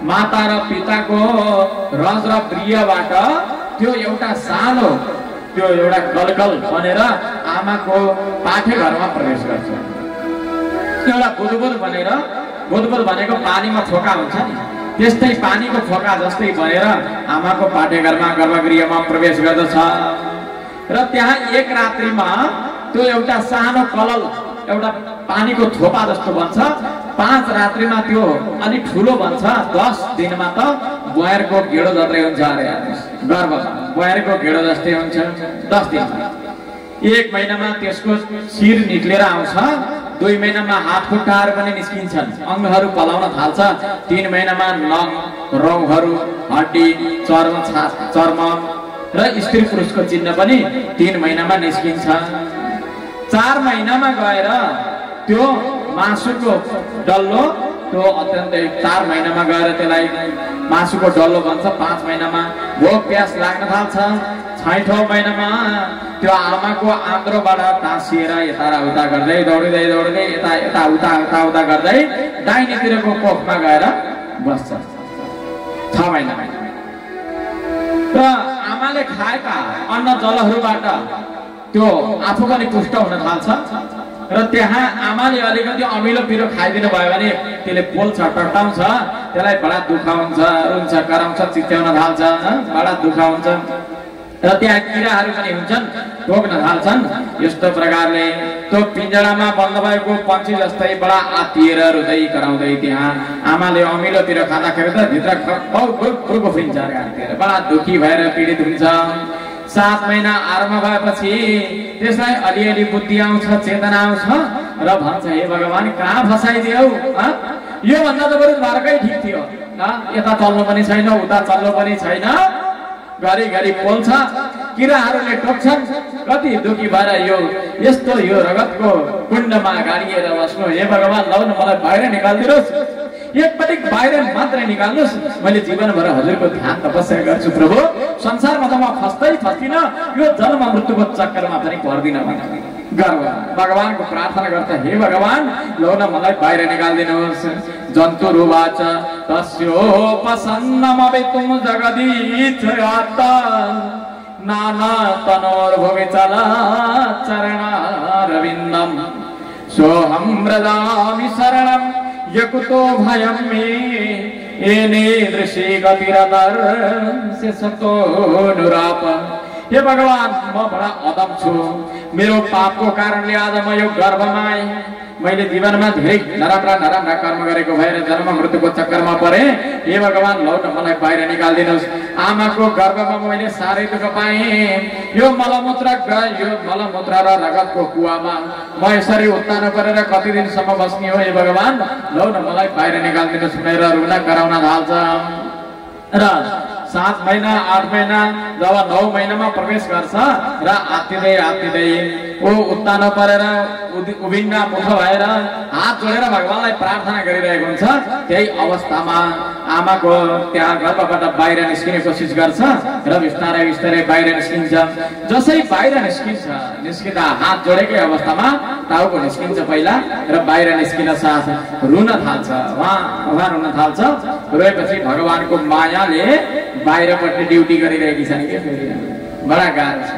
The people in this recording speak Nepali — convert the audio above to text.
माता र पिताको रज र प्रियबाट त्यो एउटा सानो त्यो एउटा कलकल बनेर आमाको पाठे घरमा प्रवेश गर्छ। एउटा बुदबुद बनेर, बुदबुद भनेको पानीमा फोका हुन्छ नि, त्यस्तै पानीको फोका जस्तै बनेर आमाको पाठेघरमा गर्भगृहमा प्रवेश गर्दछ। र त्यहाँ एक रात्रिमा त्यो एउटा सानो कलल एउटा पानीको थोपा जस्तो बन्छ, 5 रात्रिमा त्यो अलि ठुलो बन्छ, 10 दिनमा त बयरको गेडो जत्रै हुन्छ अरे। गर्भमा बयरको गेडो जस्तै हुन्छ 10 दिनमा। 1 महिनामा त्यसको शिर निक्लेर आउँछ, 2 महिनामा हात खुट्टाहरू पनि निस्किन्छन्, अङ्गहरू पलाउन थाल्छ, 3 महिनामा नङ रौँहरू हड्डी चर्म र स्त्री पुरुषको चिन्ह पनि 3 महिनामा निस्किन्छ। 4 महिनामा गएर त्यो मासुको डल्लो त्यो अत्यन्तै 4 महिनामा गएर त्यसलाई मासुको डल्लो बन्छ। 5 महिनामा भोक प्यास लाग्न थाल्छ। 6औं महिनामा त्यो आमाको आन्द्रोबाट टाँसिएर यता र उता गर्दै दौडिँदै दौडिँदै यता उता गर्दै दाहिनेतिरको कोखमा गएर बस्छ। 6 महिनामा र आमाले खाएका अन्न जलहरूबाट त्यो आफू पनि पुष्ट हुन थाल्छ। र त्यहाँ आमाले अलिकति अमिलो पिरो खाइदिनु भयो भने त्यसले पोल्छ, टट्टाउँछ, त्यसलाई बडा दुःख हुन्छ, रुन्छ, कराउँछ, चिच्याउन थाल्छ, बडा दुःख हुन्छ। र त्यहाँ किराहरू पनि हुन्छन्, टोक्न थाल्छन्। यस्तो प्रकारले त्यो पिंजडामा बन्द भएको पक्षी जस्तै बडा आत्तिएर रुँदै कराउँदै त्यहाँ आमाले अमिलो पिरो खाँदाखेरि त भित्र खुर्को फिन्छ, बडा दुखी भएर पीडित हुन्छ। 7 महिना आरम्भ भएपछि त्यसलाई अलिअलि बुद्धि आउँछ, चेतना आउँछ र भन्छ, हे भगवान कहाँ फसाइदियौ, यो भन्दा त बरु घरकै ठिक थियो, यता चल्नु पनि छैन, उता चल्नु पनि छैन, घरिघरि पोल्छ, किराहरूले टोक्छन्, कति दुखी भएर यस्तो यो रगतको कुण्डमा गाडिएर बस्नु, हे भगवान लौ न मलाई बाहिर निकाल्दिनुहोस्, एकपटक बाहिर मात्रै निकाल्नुहोस्, मैले जीवनभर हजुरको ध्यान तपस्या गर्छु प्रभु, संसारमा त म फस्दिन, यो जन्म मृत्युको चक्करमा पनि पर्दिन भनेर भगवानको प्रार्थना गर्छ, हे भगवान लौ न मलाई बाहिर निकाल्दिनुहोस्। जन्तुरुवाच तस्योपसन्नमवितुं जगदीच्छयात्ता नाना तनोर्भुविचला चरणारविन्दं सोऽहं व्रजामि शरणं यकुतो भयं मे एने दृशे गतिरदर्श्य सतोऽनुराप। हे भगवान म बडा अदम छु, मेरो पापको कारणले आज म यो गर्भमा आएँ, मैले जीवनमा धेरै नराम्रा कर्म गरेको भएर जन्म मृत्युको चक्करमा परे, हे भगवान लौ न मलाई बाहिर निकाल्दिनुहोस्। आमाको गर्भमा मैले साह्रै दुःख पाएँ, यो मलमूत्र र रगतको कुवामा म यसरी उत्तानो गरेर कति दिनसम्म बस्ने हो, हे भगवान लौ न मलाई बाहिर निकाल्दिनुहोस् भनेर रुन कराउन थाल्छ। र 7 महिना 8 महिना जब 9 महिनामा प्रवेश गर्छ र आत्तिँदै ऊ उत्तानो परेर उभिन्न मुख भएर हात जोडेर भगवानलाई प्रार्थना गरिरहेको हुन्छ। त्यही अवस्थामा आमाको त्यहाँ गर्भबाट बाहिर निस्किने कोसिस गर्छ र बिस्तारै बाहिर निस्किन्छ। जसै बाहिर निस्किँदा हात जोडेकै अवस्थामा टाउको निस्किन्छ पहिला र बाहिर निस्किन साथ रुन थाल्छ, उहाँ रुन थाल्छ। रोएपछि भगवानको मायाले बाहिरपट्टि ड्युटी गरिरहेकी छन् कि फेरि बडा गाह्रो छ।